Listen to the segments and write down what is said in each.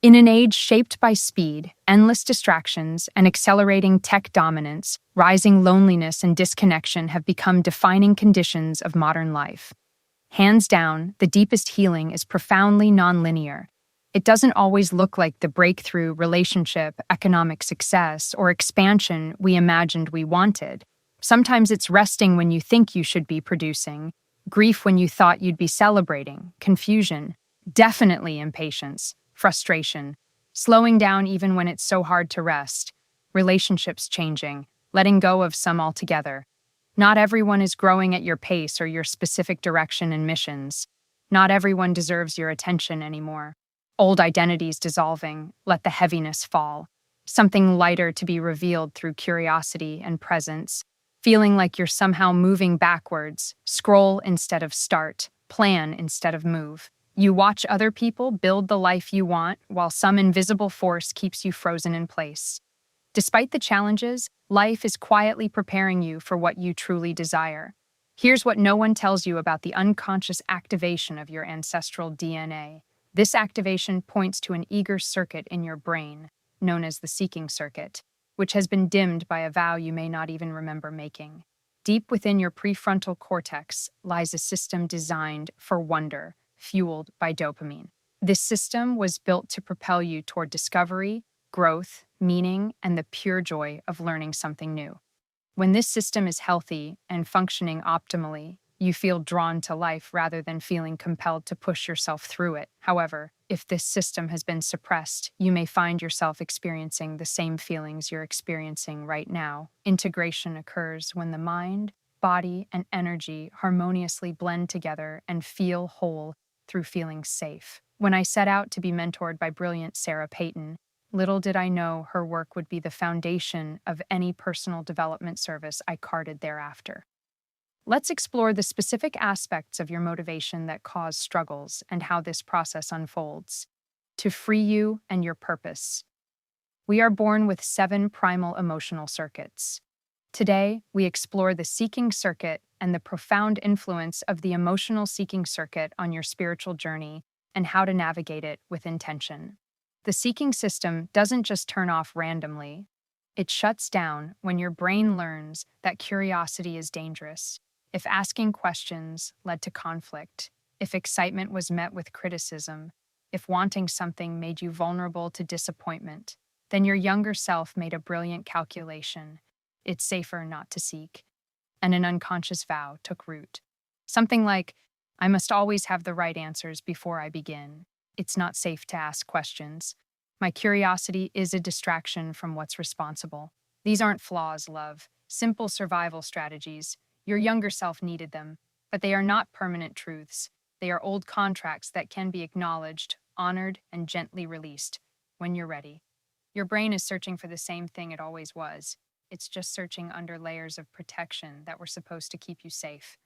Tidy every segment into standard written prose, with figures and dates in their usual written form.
In an age shaped by speed, endless distractions, and accelerating tech dominance, rising loneliness and disconnection have become defining conditions of modern life. Hands down, the deepest healing is profoundly nonlinear. It doesn't always look like the breakthrough, relationship, economic success, or expansion we imagined we wanted. Sometimes it's resting when you think you should be producing, grief when you thought you'd be celebrating, confusion, definitely impatience, frustration, slowing down even when it's so hard to rest, relationships changing, letting go of some altogether. Not everyone is growing at your pace or your specific direction and missions. Not everyone deserves your attention anymore. Old identities dissolving, let the heaviness fall. Something lighter to be revealed through curiosity and presence. Feeling like you're somehow moving backwards, scroll instead of start, plan instead of move. You watch other people build the life you want while some invisible force keeps you frozen in place. Despite the challenges, life is quietly preparing you for what you truly desire. Here's what no one tells you about the unconscious activation of your ancestral DNA. This activation points to an eager circuit in your brain, known as the seeking circuit, which has been dimmed by a vow you may not even remember making. Deep within your prefrontal cortex lies a system designed for wonder, fueled by dopamine. This system was built to propel you toward discovery, growth, meaning, and the pure joy of learning something new. When this system is healthy and functioning optimally, you feel drawn to life rather than feeling compelled to push yourself through it. However, if this system has been suppressed, you may find yourself experiencing the same feelings you're experiencing right now. Integration occurs when the mind, body, and energy harmoniously blend together and feel whole through feeling safe. When I set out to be mentored by brilliant Sarah Payton, little did I know her work would be the foundation of any personal development service I carted thereafter. Let's explore the specific aspects of your motivation that cause struggles and how this process unfolds to free you and your purpose. We are born with 7 primal emotional circuits. Today, we explore the seeking circuit and the profound influence of the emotional seeking circuit on your spiritual journey and how to navigate it with intention. The seeking system doesn't just turn off randomly. It shuts down when your brain learns that curiosity is dangerous. If asking questions led to conflict, if excitement was met with criticism, if wanting something made you vulnerable to disappointment, then your younger self made a brilliant calculation. It's safer not to seek. And an unconscious vow took root. Something like, I must always have the right answers before I begin. It's not safe to ask questions. My curiosity is a distraction from what's responsible. These aren't flaws, love. Simple survival strategies. Your younger self needed them, but they are not permanent truths. They are old contracts that can be acknowledged, honored, and gently released when you're ready. Your brain is searching for the same thing it always was. It's just searching under layers of protection that were supposed to keep you safe.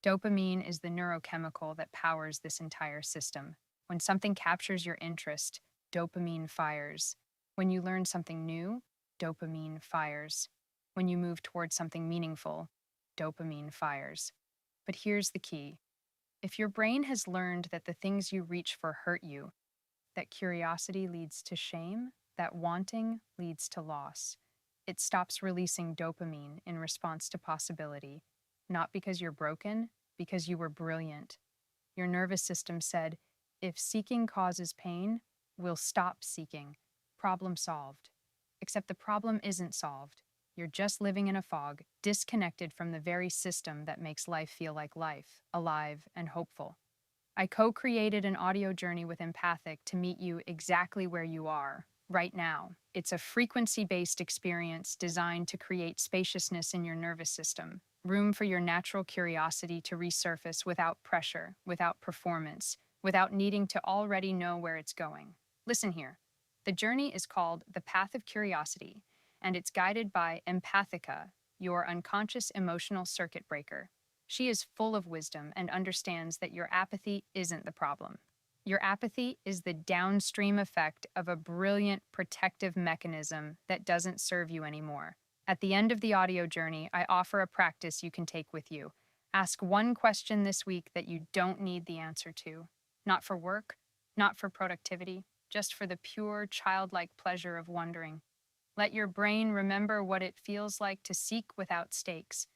Dopamine is the neurochemical that powers this entire system. When something captures your interest, dopamine fires. When you learn something new, dopamine fires. When you move towards something meaningful, dopamine fires. But here's the key. If your brain has learned that the things you reach for hurt you, that curiosity leads to shame, that wanting leads to loss, it stops releasing dopamine in response to possibility. Not because you're broken, because you were brilliant. Your nervous system said, if seeking causes pain, we'll stop seeking. Problem solved. Except the problem isn't solved. You're just living in a fog, disconnected from the very system that makes life feel like life, alive and hopeful. I co-created an audio journey with Empathic to meet you exactly where you are, right now. It's a frequency-based experience designed to create spaciousness in your nervous system, room for your natural curiosity to resurface without pressure, without performance, without needing to already know where it's going. Listen here. The journey is called The Path of Curiosity, and it's guided by Empathica, your unconscious emotional circuit breaker. She is full of wisdom and understands that your apathy isn't the problem. Your apathy is the downstream effect of a brilliant protective mechanism that doesn't serve you anymore. At the end of the audio journey, I offer a practice you can take with you. Ask one question this week that you don't need the answer to. Not for work, not for productivity, just for the pure, childlike pleasure of wondering. Let your brain remember what it feels like to seek without stakes.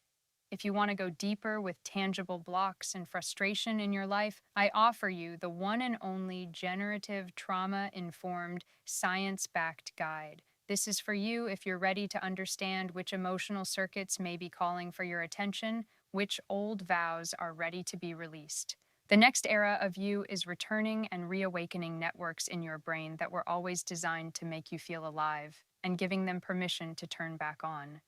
If you want to go deeper with tangible blocks and frustration in your life, I offer you the one and only generative trauma informed, science backed guide. This is for you if you're ready to understand which emotional circuits may be calling for your attention, which old vows are ready to be released. The next era of you is returning and reawakening networks in your brain that were always designed to make you feel alive and giving them permission to turn back on.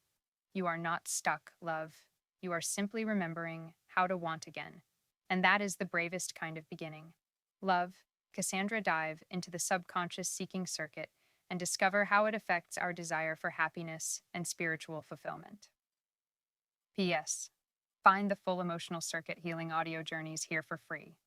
You are not stuck, love. You are simply remembering how to want again. And that is the bravest kind of beginning. Love, Cassandra, dive into the subconscious seeking circuit and discover how it affects our desire for happiness and spiritual fulfillment. P.S. Find the full emotional circuit healing audio journeys here for free.